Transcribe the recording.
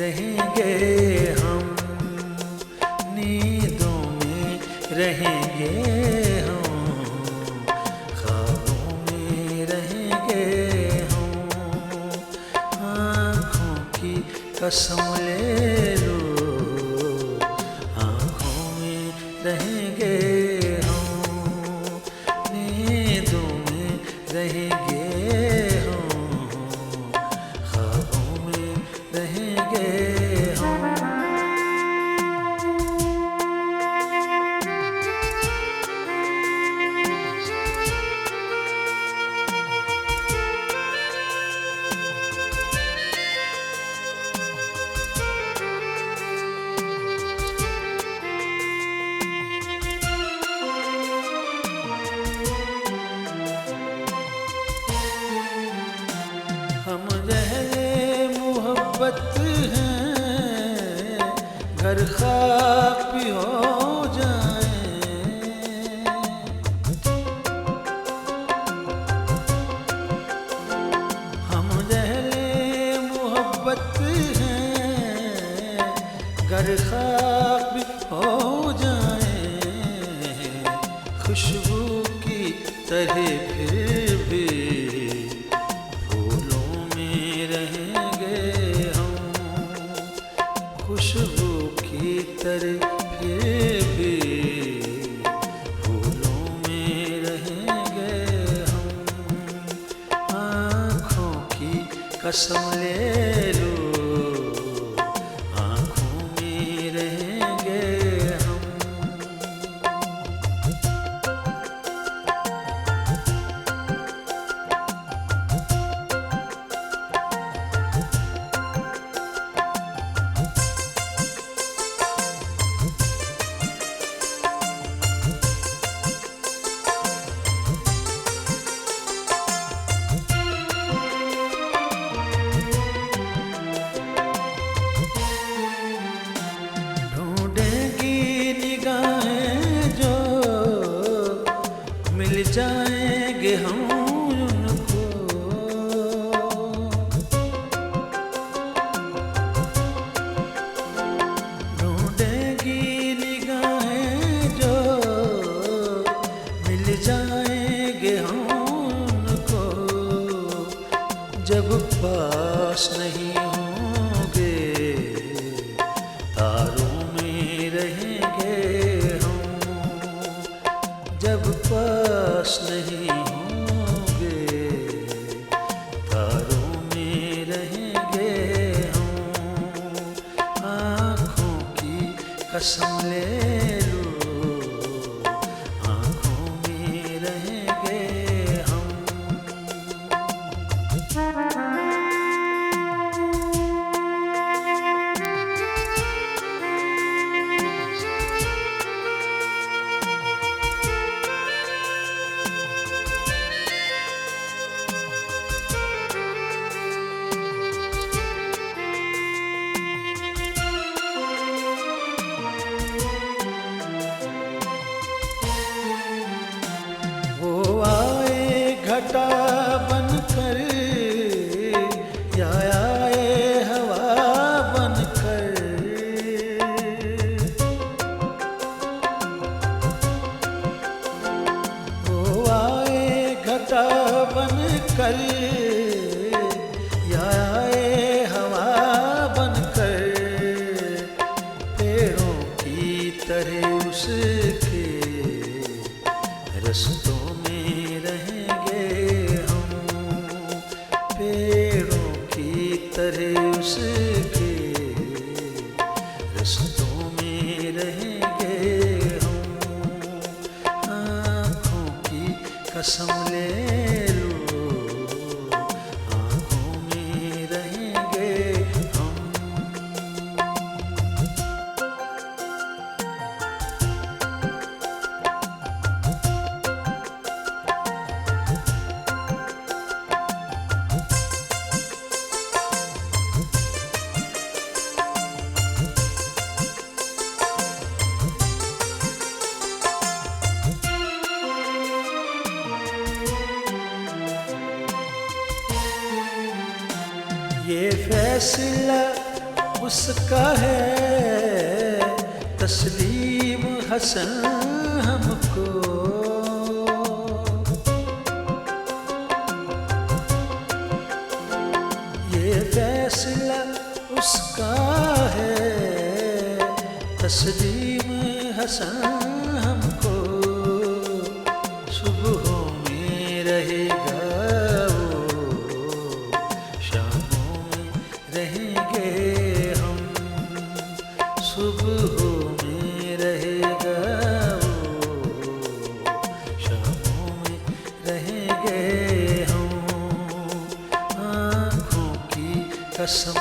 रहेंगे हम, नींदों में रहेंगे हम, ख्वाबों में रहेंगे हम। आँखों की कसम ले लो, आँखों में रहेंगे हम, नींदों में रहेंगे हम, ख्वाबों में रहेंगे हम। हम रहे मोहब्बत हैं, घर खाक भी हो जाएं। हम रहे मोहब्बत हैं, घर खाक भी हो जाएं। खुशबू की तरह फिर भी खुशबू की तरह फिर भी फूलों में रहेंगे हम। आँखों की कसम ले लो, आँखों में रहेंगे हम। मिल जाएंगे हम उनको, ढूंढेंगी निगाहें जो, मिल जाएंगे हम उनको। जब पास नहीं होंगे तारों में रहेंगे हम, जब पास नहीं होंगे तारों में रहेंगे हम। आँखों की कसम ले लो, आँखों में रहेंगे हम। घटा बनकर या आए हवा बनकर, वो आए घटा बनकर या आए हवा बनकर। पेड़ों की तरह उसके रस्तों में रहेंगे हम, पेड़ों की तरह उसके रस्तों में रहेंगे हम। आँखों की कसम ले लो, आँखों में रहेंगे हम। ये फैसला उसका है तस्लीम हसन हमको। ये फैसला उसका है तस्लीम हसन हमको। सुबहों में रहेगा वो, शामों में रहेंगे हम। सुबहों में रहेगा वो, शामों में रहेंगे हम। आँखों की कसम